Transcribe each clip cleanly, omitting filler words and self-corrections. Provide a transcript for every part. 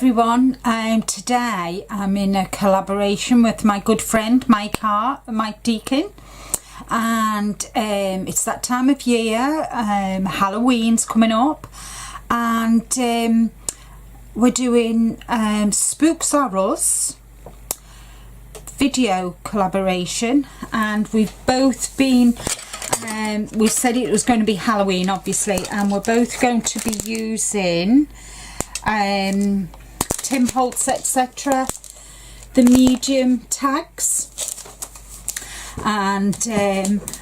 everyone. Today I'm in a collaboration with my good friend Mike Deacon, and it's that time of year. Halloween's coming up, and we're doing Spooks Are Us video collaboration, and we've both been we said it was going to be Halloween, obviously, and we're both going to be using Tim Holtz, etc., the medium tags, and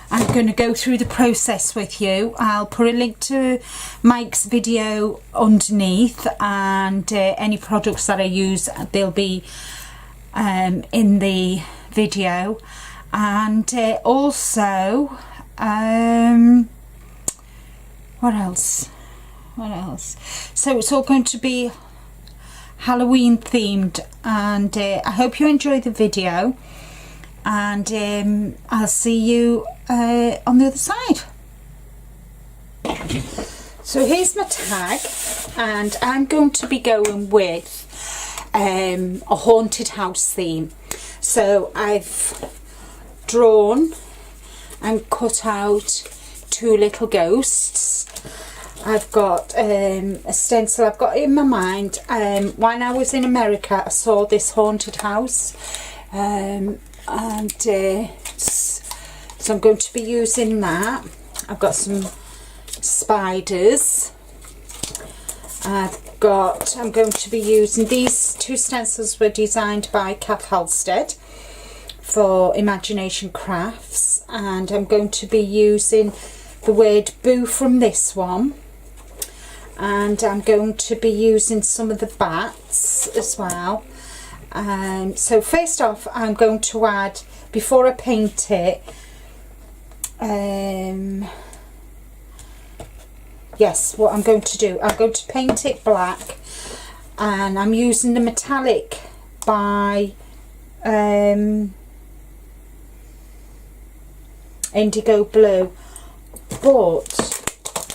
I'm going to go through the process with you. I'll put a link to Mike's video underneath, and any products that I use, they'll be in the video, and also what else, so it's all going to be Halloween themed, and I hope you enjoy the video, and I'll see you on the other side. So here's my tag, and I'm going to be going with a haunted house theme. So I've drawn and cut out two little ghosts. I've got a stencil I've got in my mind. When I was in America, I saw this haunted house, and so I'm going to be using that. I've got some spiders. I'm going to be using these two stencils. Were designed by Kath Halstead for Imagination Crafts, and I'm going to be using the word boo from this one, and I'm going to be using some of the bats as well. So first off, I'm going to add, before I paint it, yes, what I'm going to do, I'm going to paint it black, and I'm using the metallic by indigo blue, but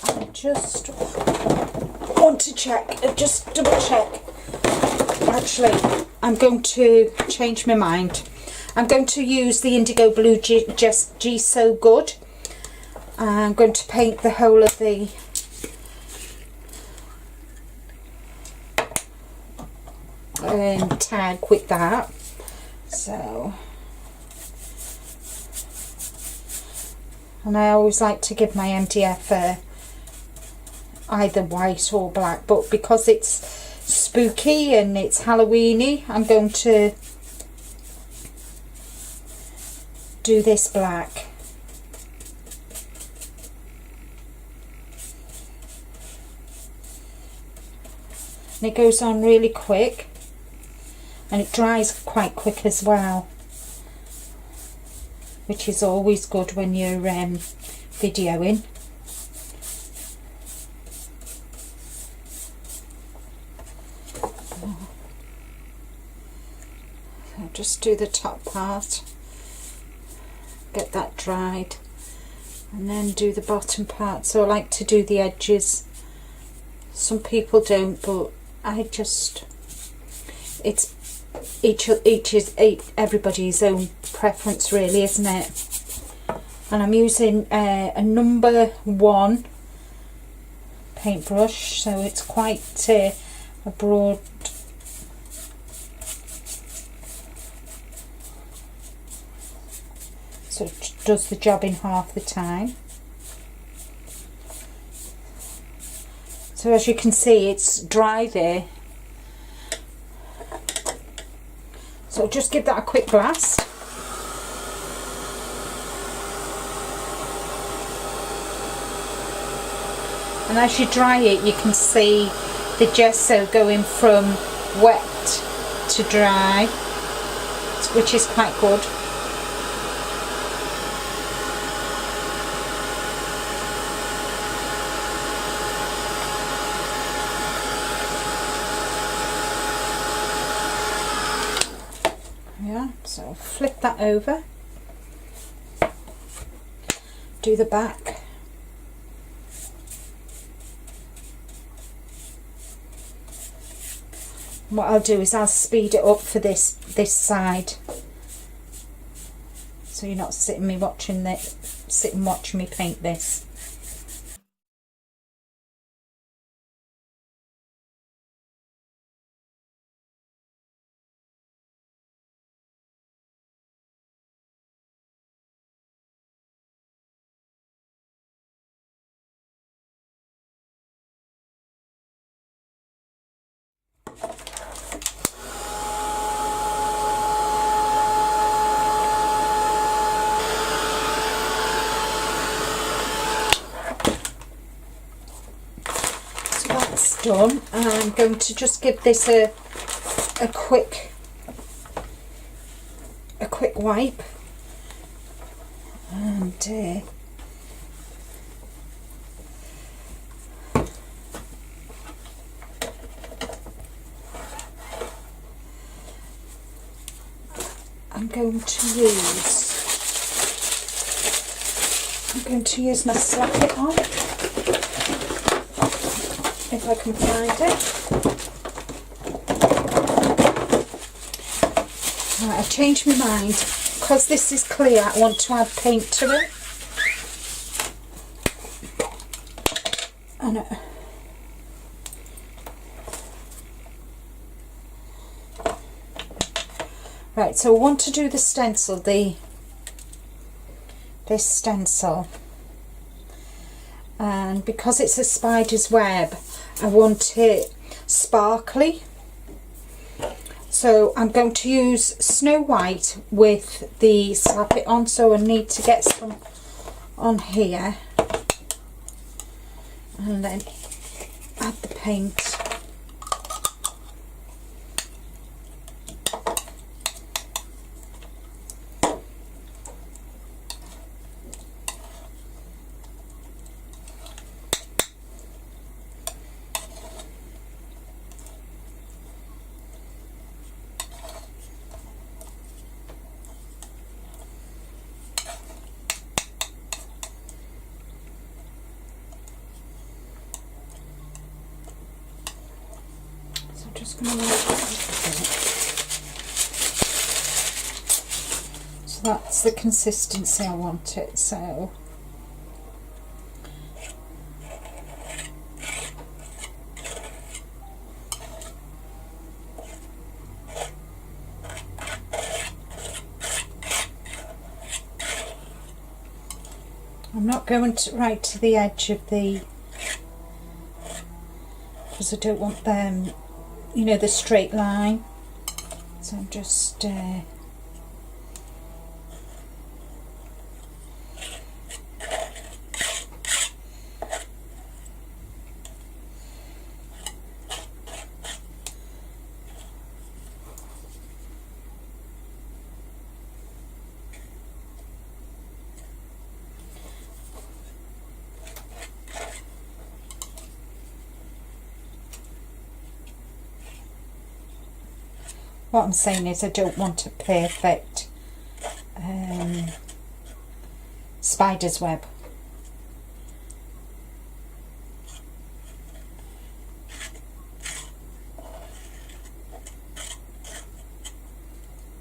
I just want to check, just double check. Actually, I'm going to change my mind. I'm going to use the indigo blue G So Good. I'm going to paint the whole of the tag with that. So, and I always like to give my MDF either white or black, but because it's spooky and it's Halloweeny, I'm going to do this black. And it goes on really quick, and it dries quite quick as well, which is always good when you're videoing. I'll just do the top part, get that dried, and then do the bottom part. So I like to do the edges. Some people don't, but I just, it's everybody's own preference, really, isn't it? And I'm using a number 1 paintbrush, so it's quite a broad, so it does the job in half the time. So as you can see, it's dry there, so just give that a quick blast. And as you dry it, you can see the gesso going from wet to dry, which is quite good. Yeah, so flip that over, do the back, What I'll do is I'll speed it up for this side, so you're not sitting watching me paint this. Done. I'm going to just give this a quick wipe, and I'm going to use my slap it on, if I can find it. Right, I've changed my mind. Because this is clear, I want to add paint to it. And right, so I want to do the stencil, this stencil. And because it's a spider's web, I want it sparkly, so I'm going to use Snow White with the slap it on, so I need to get some on here and then add the paint. Just going to so that's the consistency I want it. So I'm not going right to the edge of the, because I don't want them, you know, the straight line. So I'm just what I'm saying is I don't want a perfect spider's web.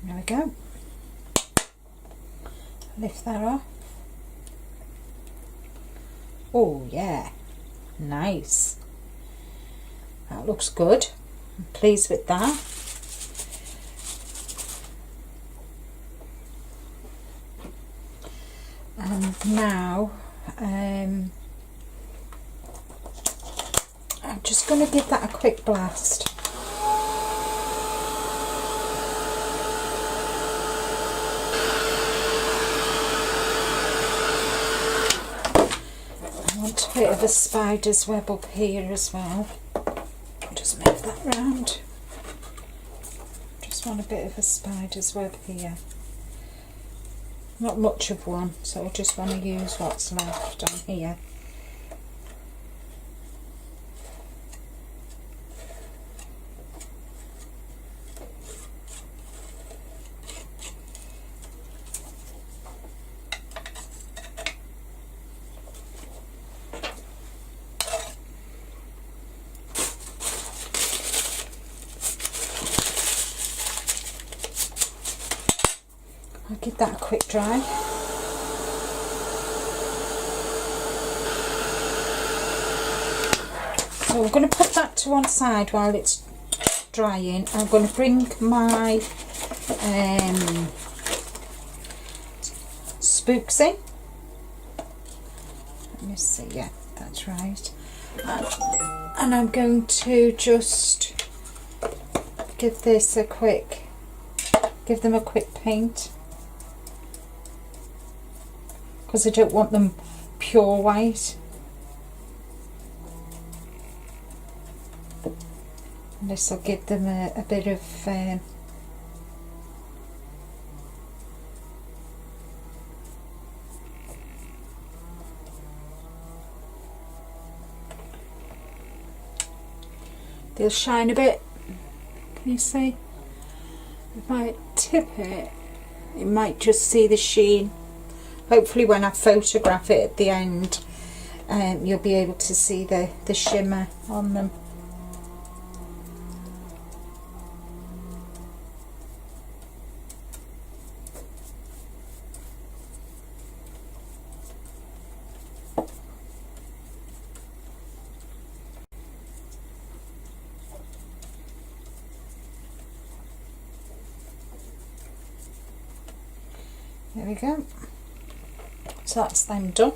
There we go. Lift that off. Oh yeah, nice. That looks good. I'm pleased with that. And now I'm just going to give that a quick blast. I want a bit of a spider's web up here as well. Just move that round. Just want a bit of a spider's web here. Not much of one, so I just want to use what's left on here. give that a quick dry. So I'm going to put that to one side while it's drying. I'm going to bring my Spooks in. Let me see, yeah, that's right. And I'm going to just give this a quick, give them a quick paint, because I don't want them pure white. And this will give them a bit of they'll shine a bit. Can you see? If I tip it, you might just see the sheen. Hopefully when I photograph it at the end, you'll be able to see the shimmer on them. There we go. So that's them done.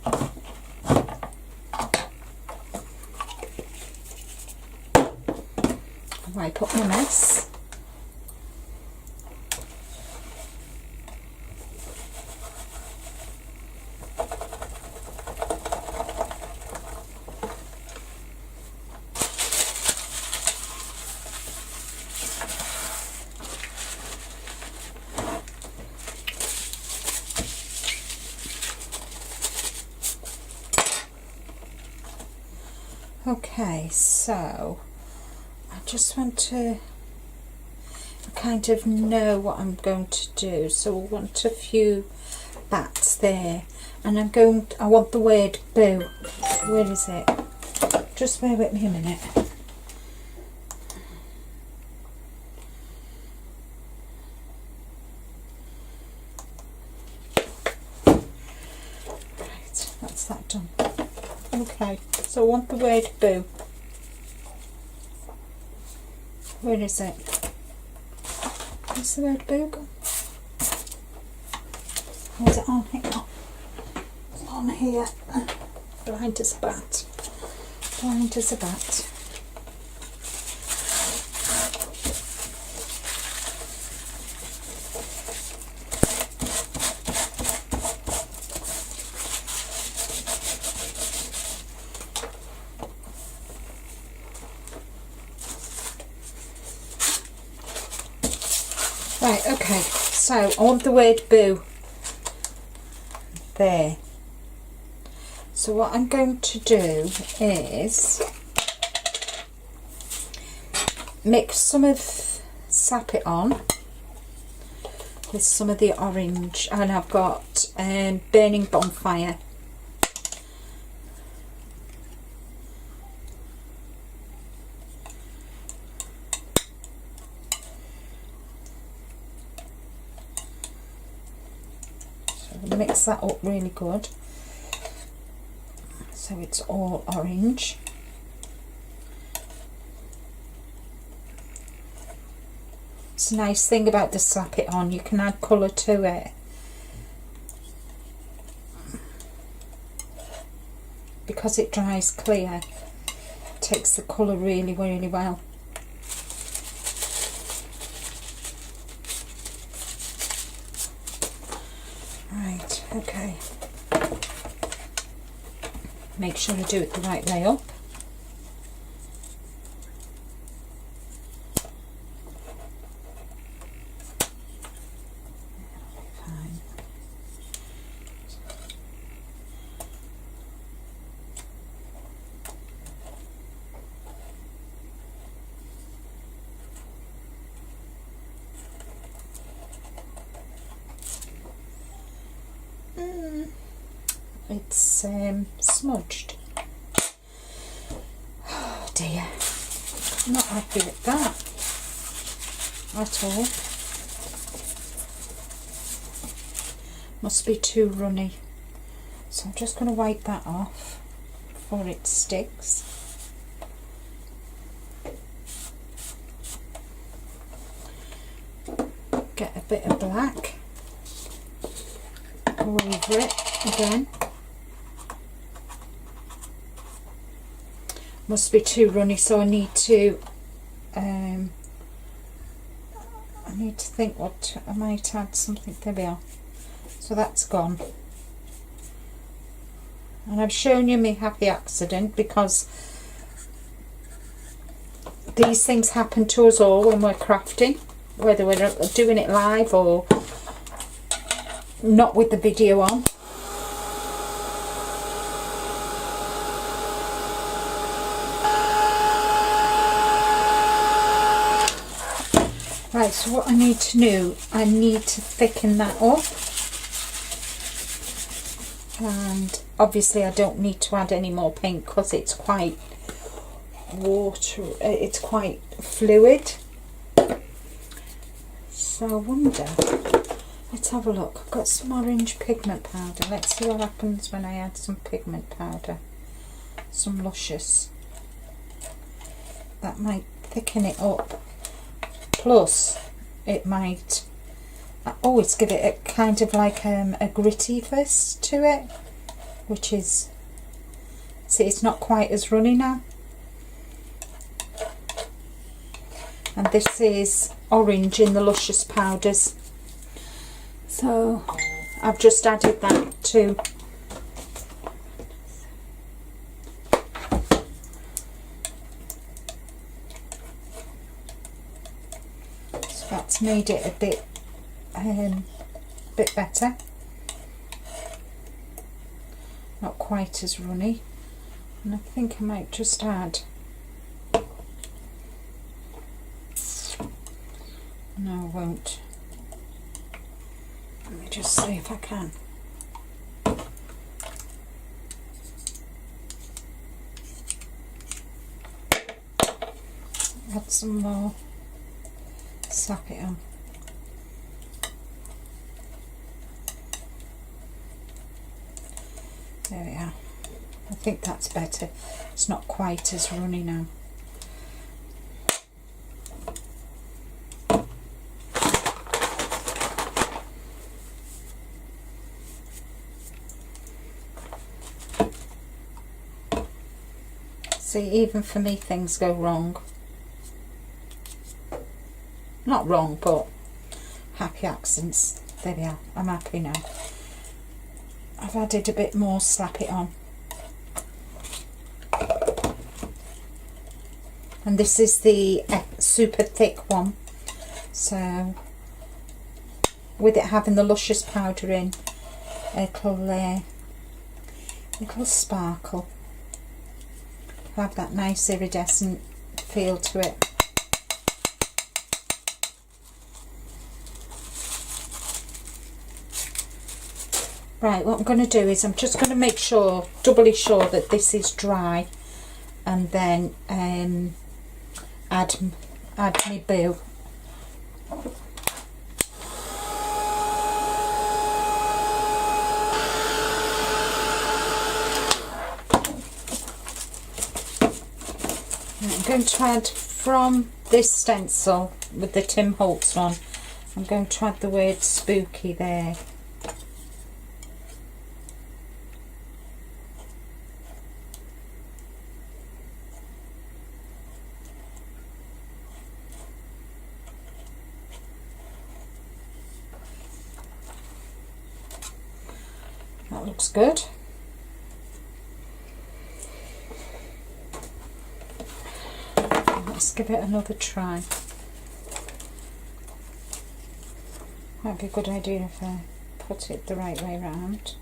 I'll wipe up my mess. Okay, so I just want to kind of know what I'm going to do. So I want a few bats there, and I want the word boo. Where is it? Just bear with me a minute. Right, that's that done. Okay, so I want the word boo. Where is it? Where's the word boo gone? Oh, is it on here? Oh, it's on here. Blind as a bat. Blind as a bat. Right, okay, so I want the word boo there. So what I'm going to do is mix some of Sap It On with some of the orange, and I've got Burning Bonfire. Mix that up really good so it's all orange. It's a nice thing about the Slap It On, you can add colour to it because it dries clear. It takes the colour really well. Right, okay. Make sure I do it the right way up. Fine. It's smudged. Oh dear, I'm not happy with that at all. Must be too runny. So I'm just going to wipe that off before it sticks. Get a bit of black. Go over it again. Must be too runny, so I need to think what I might add something. There we are. So that's gone. And I've shown you my happy accident because these things happen to us all when we're crafting, whether we're doing it live or not with the video on. Right, so what I need to do, I need to thicken that up. And obviously I don't need to add any more paint because it's quite it's quite fluid. So I wonder, let's have a look. I've got some orange pigment powder. Let's see what happens when I add some pigment powder, some luscious. That might thicken it up, plus it might always give it a kind of like a grittiness to it, which is, see, it's not quite as runny now. And this is orange in the luscious powders, so I've just added that too. So that's made it a bit better, not quite as runny. And I think I might just add, no I won't, let me just see if I can. Add some more, slap it on. There we are. I think that's better. It's not quite as runny now. See, even for me things go wrong. Not wrong, but happy accidents. There we are. I'm happy now. I've added a bit more, slap it on. And this is the super thick one. So with it having the luscious powder in, it'll sparkle. Have that nice iridescent feel to it. Right, what I'm going to do is I'm just going to make sure, doubly sure, that this is dry, and then add my boo. I'm going to add from this stencil with the Tim Holtz one, I'm going to add the word spooky there. That looks good. Let's give it another try. Might be a good idea if I put it the right way around.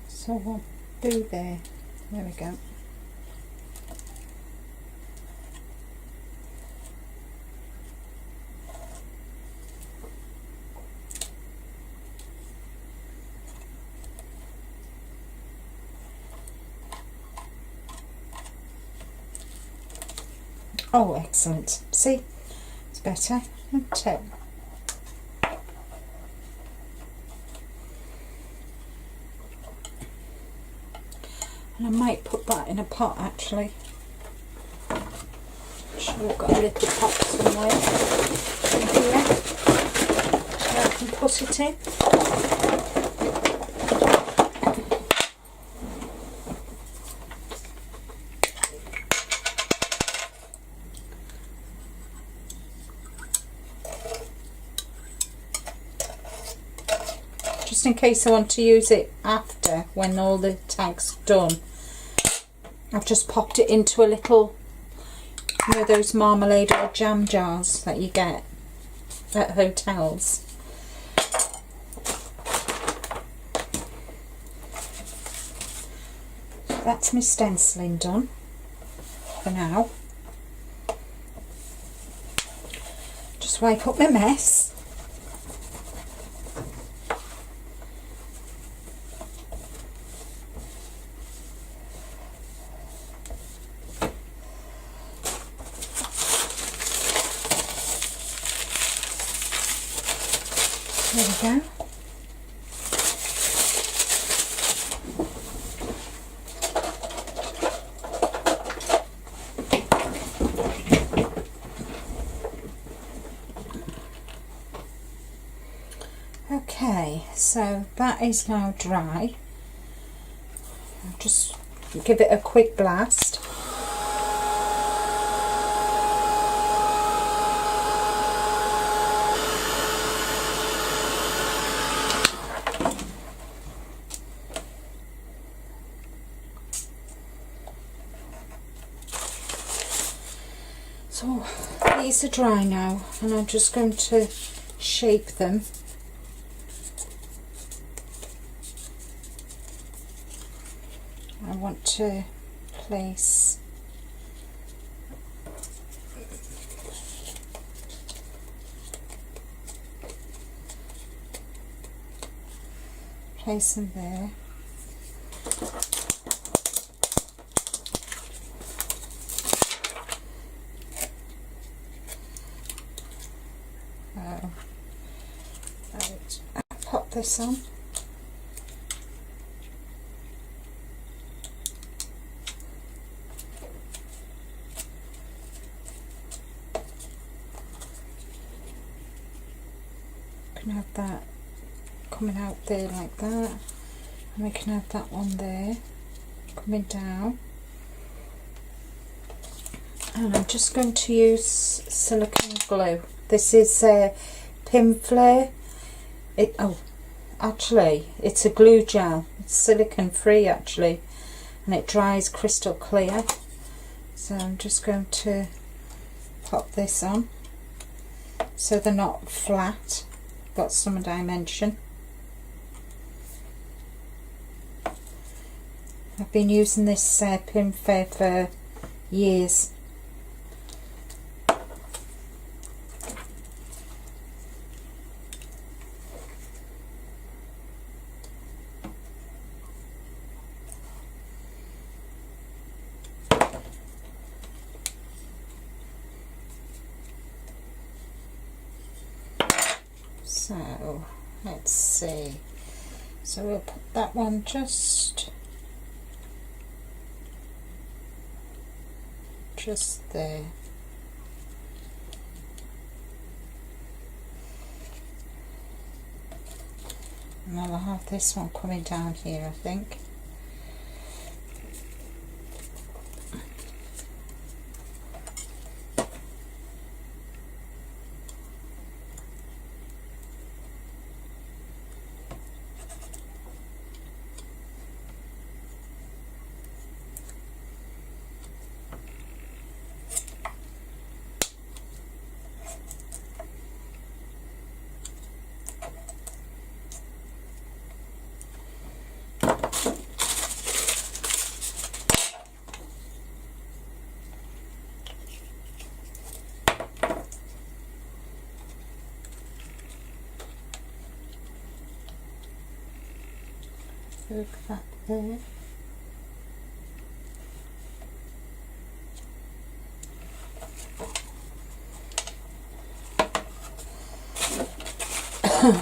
So we'll do there. There we go. Oh, excellent. See, it's better, isn't it? And I might put that in a pot actually. I'm sure I've got a little pot somewhere in here so I can put it in. Just in case I want to use it after, when all the tags done, I've just popped it into a little, you know, those marmalade or jam jars that you get at hotels. So that's my stenciling done for now. Just wipe up my mess. There we go. Okay, so that is now dry. I'll just give it a quick blast. So these are dry now, and I'm just going to shape them. I want to place them there. Pop this on. Can have that coming out there like that, and we can have that one there coming down. And I'm just going to use silicone glue. This is Pin Flare. Actually it's a glue gel. It's silicone free actually, and it dries crystal clear. So I'm just going to pop this on so they're not flat, got some dimension. I've been using this Pin Flare for years. So let's see, so we'll put that one just there, and then I'll have this one coming down here, I think. Look that there. Just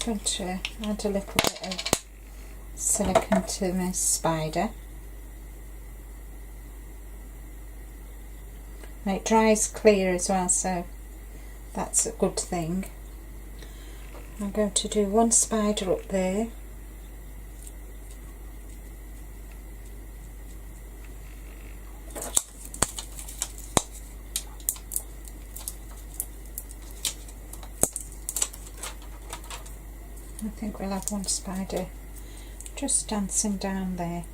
going to add a little bit of silicone to my spider. And it dries clear as well, so that's a good thing. I'm going to do one spider up there. I think we'll have one spider just dancing down there.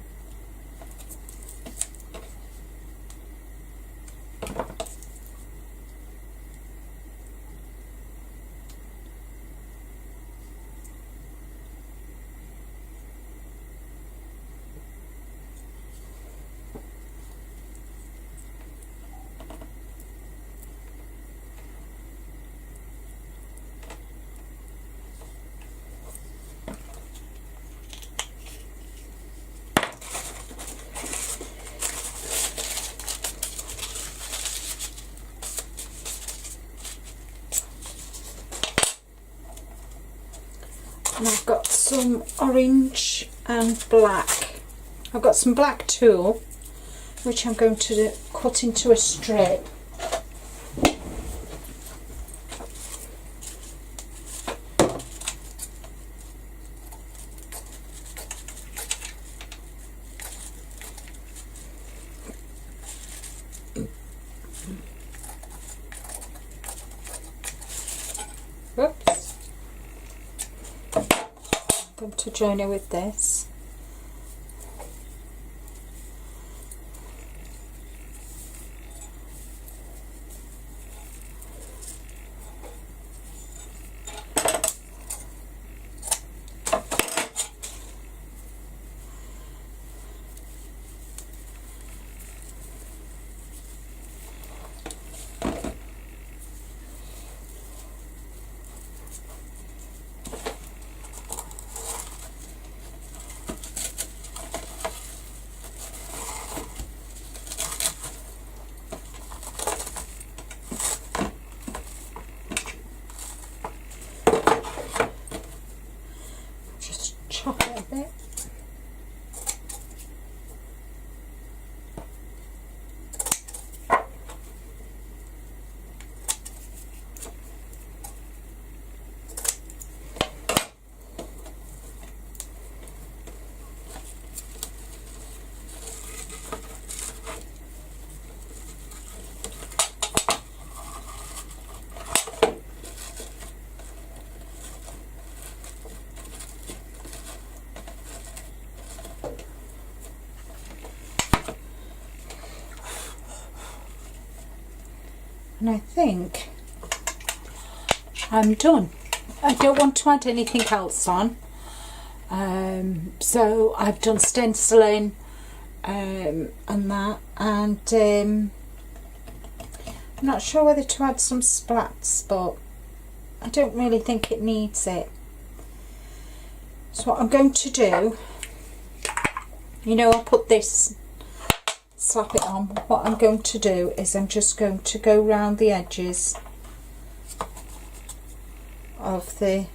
And I've got some orange and black. I've got some black tulle which I'm going to cut into a strip. Whoops. I'm going to join it with this. Chop it a bit. And I think I'm done. I don't want to add anything else on. So I've done stenciling and that, and I'm not sure whether to add some splats, but I don't really think it needs it. So what I'm going to do, you know, I'll put this, slap it on. What I'm going to do is I'm just going to go round the edges of the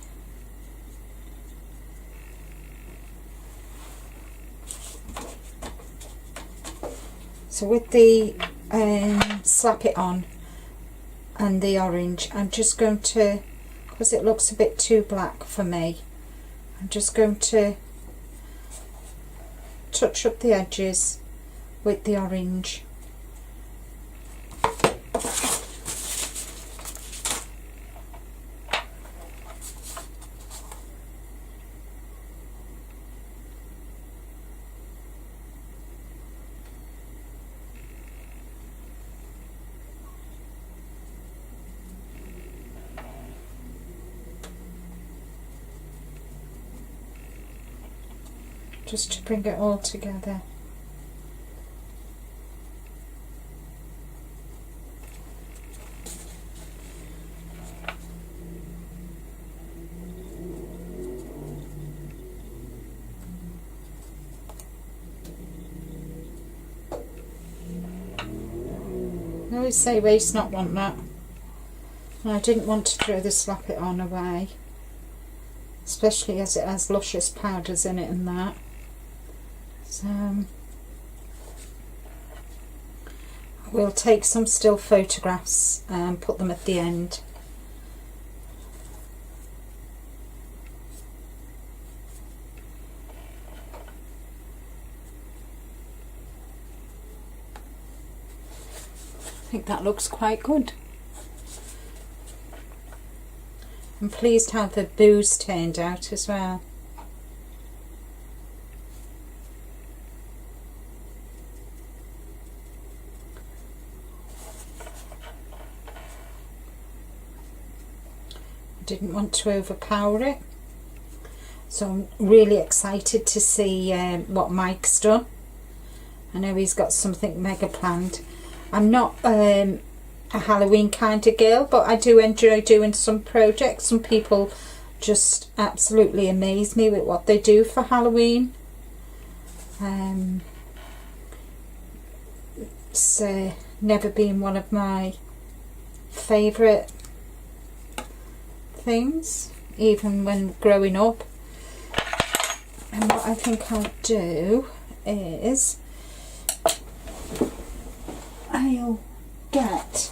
with the slap it on and the orange, I'm just going to, because it looks a bit too black for me, I'm just going to touch up the edges with the orange. Just to bring it all together. always say waste not, want not. And I didn't want to throw the Slap It On away, especially as it has luscious powders in it and that. So we'll take some still photographs and put them at the end. I think that looks quite good. I'm pleased how the booze turned out as well. Didn't want to overpower it, so I'm really excited to see what Mike's done. I know he's got something mega planned. I'm not a Halloween kind of girl, but I do enjoy doing some projects. Some people just absolutely amaze me with what they do for Halloween. It's never been one of my favourite things, even when growing up. And what I think I'll do is I'll get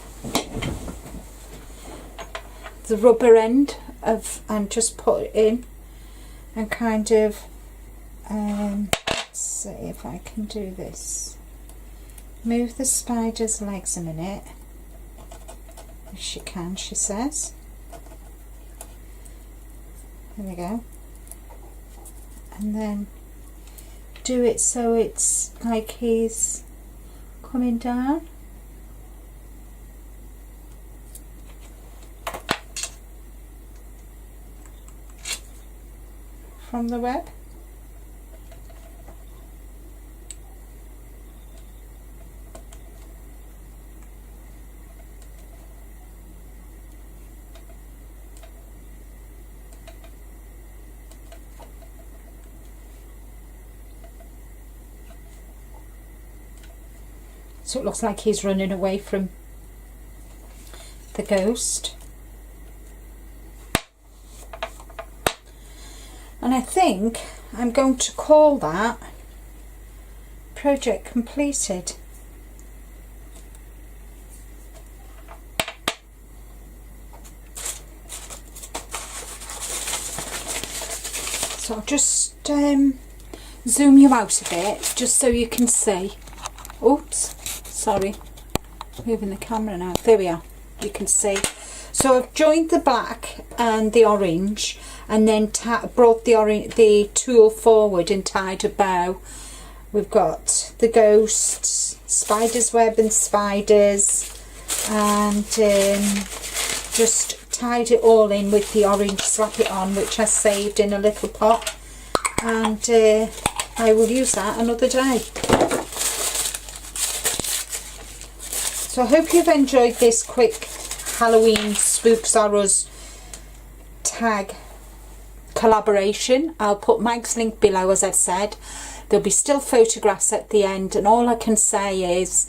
the rubber end of and just put it in and kind of let's see if I can do this. Move the spider's legs a minute. If she can, she says. There we go. And then do it so it's like he's coming down. From the web. So it looks like he's running away from the ghost. And I think I'm going to call that project completed. So I'll just zoom you out a bit just so you can see. Oops, sorry, moving the camera now. There we are, you can see. So I've joined the black and the orange, and then brought the tool forward and tied a bow. We've got the ghosts, spider's web and spiders, and just tied it all in with the orange Slap It On, which I saved in a little pot, and I will use that another day. So I hope you've enjoyed this quick Halloween Spooks R Us tag collaboration. I'll put Mike's link below, as I've said. There'll be still photographs at the end, and all I can say is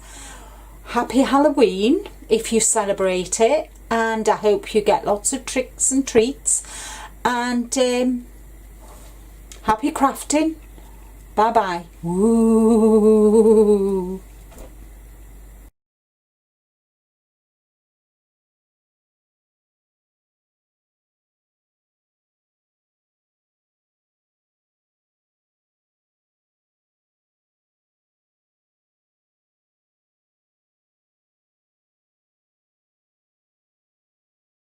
happy Halloween if you celebrate it, and I hope you get lots of tricks and treats, and happy crafting. Bye bye. Ooh.